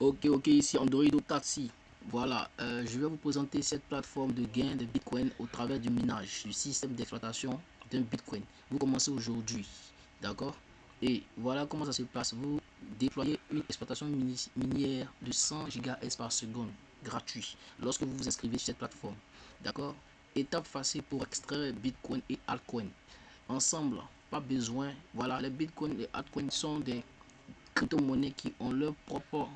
Ok, ici Android Taxi. Voilà, je vais vous présenter cette plateforme de gain de Bitcoin au travers du minage, du système d'exploitation d'un Bitcoin. Vous commencez aujourd'hui, d'accord? Et voilà comment ça se passe. Vous déployez une exploitation minière de 100 GHz par seconde, gratuit, lorsque vous vous inscrivez sur cette plateforme, d'accord? Étape facile pour extraire Bitcoin et altcoin. Ensemble, pas besoin. Voilà, les Bitcoin et altcoins sont des crypto-monnaies qui ont leur propre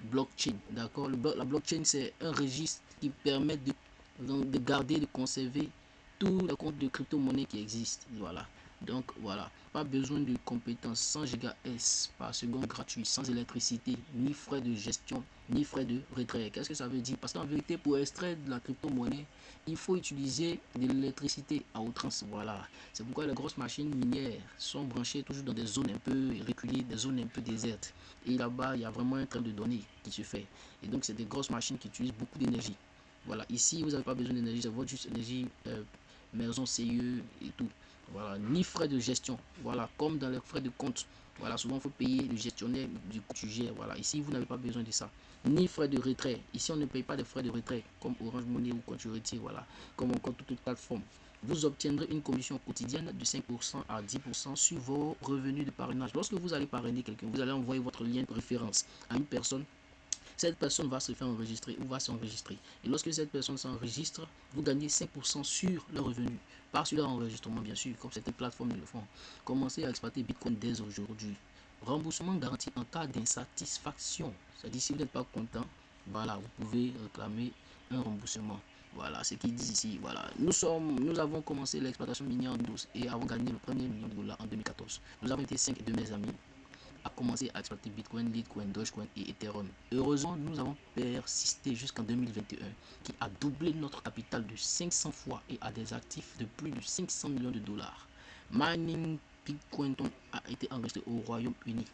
blockchain. D'accord, la blockchain, c'est un registre qui permet de garder, de conserver tous les comptes de crypto-monnaies qui existent. Voilà. Donc voilà, pas besoin de compétences, 100 GHz par seconde gratuit, sans électricité, ni frais de gestion, ni frais de retrait. Qu'est-ce que ça veut dire? Parce qu'en vérité, pour extraire de la crypto-monnaie, il faut utiliser de l'électricité à outrance. Voilà. C'est pourquoi les grosses machines minières sont branchées toujours dans des zones un peu reculées, des zones un peu désertes. Et là-bas, il y a vraiment un train de données qui se fait. Et donc, c'est des grosses machines qui utilisent beaucoup d'énergie. Voilà, ici, vous n'avez pas besoin d'énergie, c'est votre juste énergie maison CIE et tout. Voilà, ni frais de gestion. Voilà, comme dans les frais de compte. Voilà, souvent, il faut payer le gestionnaire du coup tu gères. Voilà, ici, vous n'avez pas besoin de ça. Ni frais de retrait. Ici, on ne paye pas de frais de retrait, comme Orange Money ou quand tu retires. Voilà, comme encore toute plateforme. Vous obtiendrez une commission quotidienne de 5% à 10% sur vos revenus de parrainage. Lorsque vous allez parrainer quelqu'un, vous allez envoyer votre lien de référence à une personne. Cette personne va se faire enregistrer ou va s'enregistrer. Et lorsque cette personne s'enregistre, vous gagnez 5% sur le revenu. Pas sur leur enregistrement, bien sûr, comme certaines plateformes le font. Commencez à exploiter Bitcoin dès aujourd'hui. Remboursement garanti en cas d'insatisfaction. C'est-à-dire, si vous n'êtes pas content, voilà, vous pouvez réclamer un remboursement. Voilà ce qu'ils disent ici. Voilà. Nous avons commencé l'exploitation minière en 12 et avons gagné le premier million de dollars en 2014. Nous avons été 5 de mes amis à commencer à exploiter Bitcoin, Litecoin, Dogecoin et Ethereum. Heureusement, nous avons persisté jusqu'en 2021, qui a doublé notre capital de 500 fois et a des actifs de plus de 500 millions de dollars. Mining Bitcoin a été enregistré au Royaume-Uni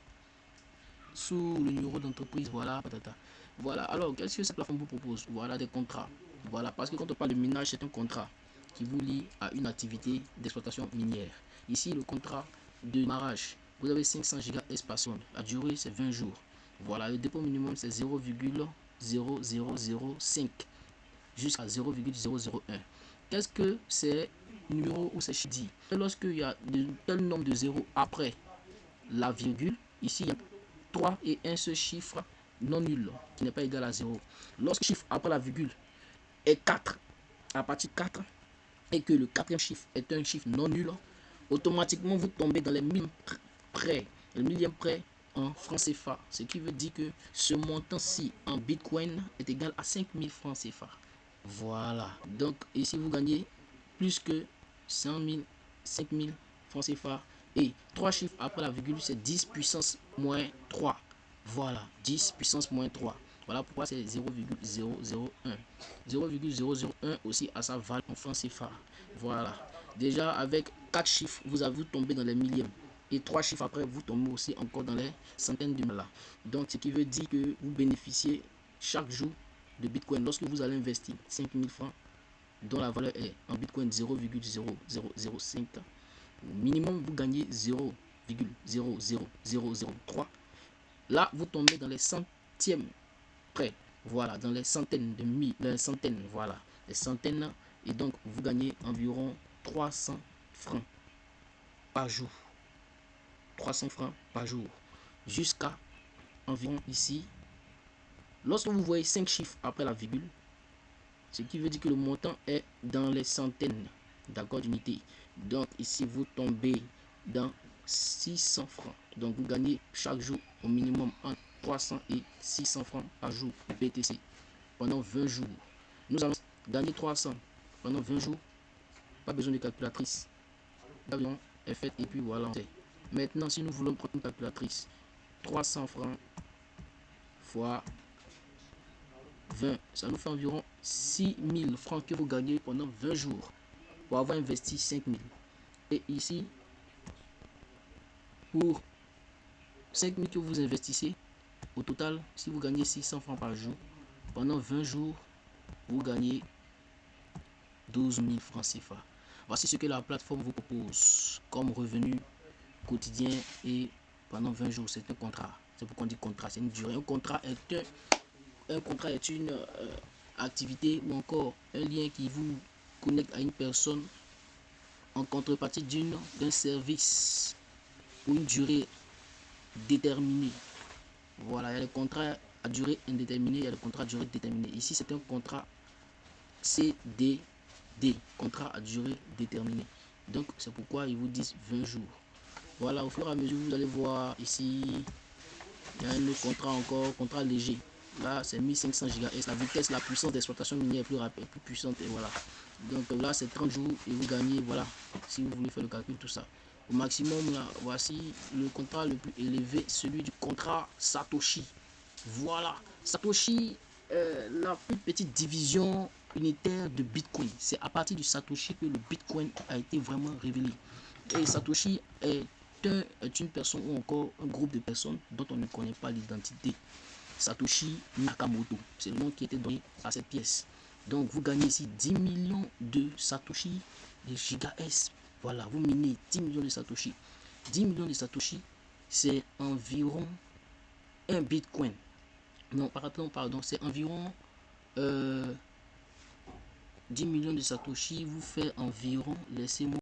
sous le numéro d'entreprise, voilà, patata. Voilà, alors qu'est-ce que cette plateforme vous propose? Voilà des contrats. Voilà, parce que quand on parle de minage, c'est un contrat qui vous lie à une activité d'exploitation minière. Ici, le contrat de démarrage, vous avez 500 GHz par seconde. La durée, c'est 20 jours. Voilà, le dépôt minimum, c'est 0,0005 jusqu'à 0,001. Qu'est-ce que c'est numéro ou c'est dit? Lorsqu'il y a de tel nombre de zéros après la virgule, ici, il y a 3 et un seul chiffre non nul qui n'est pas égal à 0. Lorsque le chiffre après la virgule est 4, à partir de 4, et que le quatrième chiffre est un chiffre non nul, automatiquement vous tombez dans les millièmes près, le millième près en francs CFA, ce qui veut dire que ce montant-ci en Bitcoin est égal à 5000 francs CFA. Voilà, donc ici vous gagnez plus que 100 000, 5000 francs CFA. Et 3 chiffres après la virgule, c'est 10 puissance moins 3. Voilà, 10 puissance moins 3. Voilà pourquoi c'est 0,001. 0,001 aussi à sa valeur en francs CFA. Voilà, déjà avec 4 chiffres, vous tombez dans les millièmes. Et 3 chiffres après, vous tombez aussi encore dans les centaines de milliers. Donc, ce qui veut dire que vous bénéficiez chaque jour de Bitcoin. Lorsque vous allez investir 5000 francs, dont la valeur est en Bitcoin 0,0005, minimum vous gagnez 0,00003. Là, vous tombez dans les centièmes près. Voilà, dans les centaines de mille, les centaines, voilà, les centaines. Et donc, vous gagnez environ 300 francs par jour. 300 francs par jour. Jusqu'à environ ici. Lorsque vous voyez 5 chiffres après la virgule, ce qui veut dire que le montant est dans les centaines, d'accord, d'unités. Donc ici vous tombez dans 600 francs. Donc vous gagnez chaque jour au minimum entre 300 et 600 francs par jour BTC pendant 20 jours. Nous allons gagner 300 pendant 20 jours. Pas besoin de calculatrice. L'avion est fait et puis voilà. Maintenant, si nous voulons prendre une calculatrice, 300 francs fois 20, ça nous fait environ 6000 francs que vous gagnez pendant 20 jours pour avoir investi 5000. Et ici, pour 5000 que vous investissez, au total, si vous gagnez 600 francs par jour, pendant 20 jours, vous gagnez 12 000 francs CFA. Voici ce que la plateforme vous propose comme revenu quotidien et pendant 20 jours, c'est un contrat. C'est pourquoi on dit contrat, c'est une durée. Un contrat est une activité ou encore un lien qui vous connecte à une personne en contrepartie d'un service pour une durée déterminée. Voilà, il y a le contrat à durée indéterminée, il y a le contrat à durée déterminée. Ici, c'est un contrat CDD, contrat à durée déterminée. Donc, c'est pourquoi ils vous disent 20 jours. Voilà, au fur et à mesure, vous allez voir ici, il y a un autre contrat encore, contrat léger. Là, c'est 1500 GHz. La vitesse, la puissance d'exploitation minière est plus rapide, plus puissante. Et voilà. Donc là, c'est 30 jours et vous gagnez, voilà, si vous voulez faire le calcul, tout ça. Au maximum, là, voici le contrat le plus élevé, celui du contrat Satoshi. Voilà. Satoshi, la plus petite division unitaire de Bitcoin. C'est à partir du Satoshi que le Bitcoin a été vraiment révélé. Et Satoshi est une personne ou encore un groupe de personnes dont on ne connaît pas l'identité. Satoshi Nakamoto, c'est le nom qui était donné à cette pièce. Donc vous gagnez ici 10 millions de Satoshi, de gigaS. Voilà, vous minez 10 millions de Satoshi. 10 millions de Satoshi, c'est environ un Bitcoin. Non, pardon, c'est environ 10 millions de Satoshi vous fait environ, laissez-moi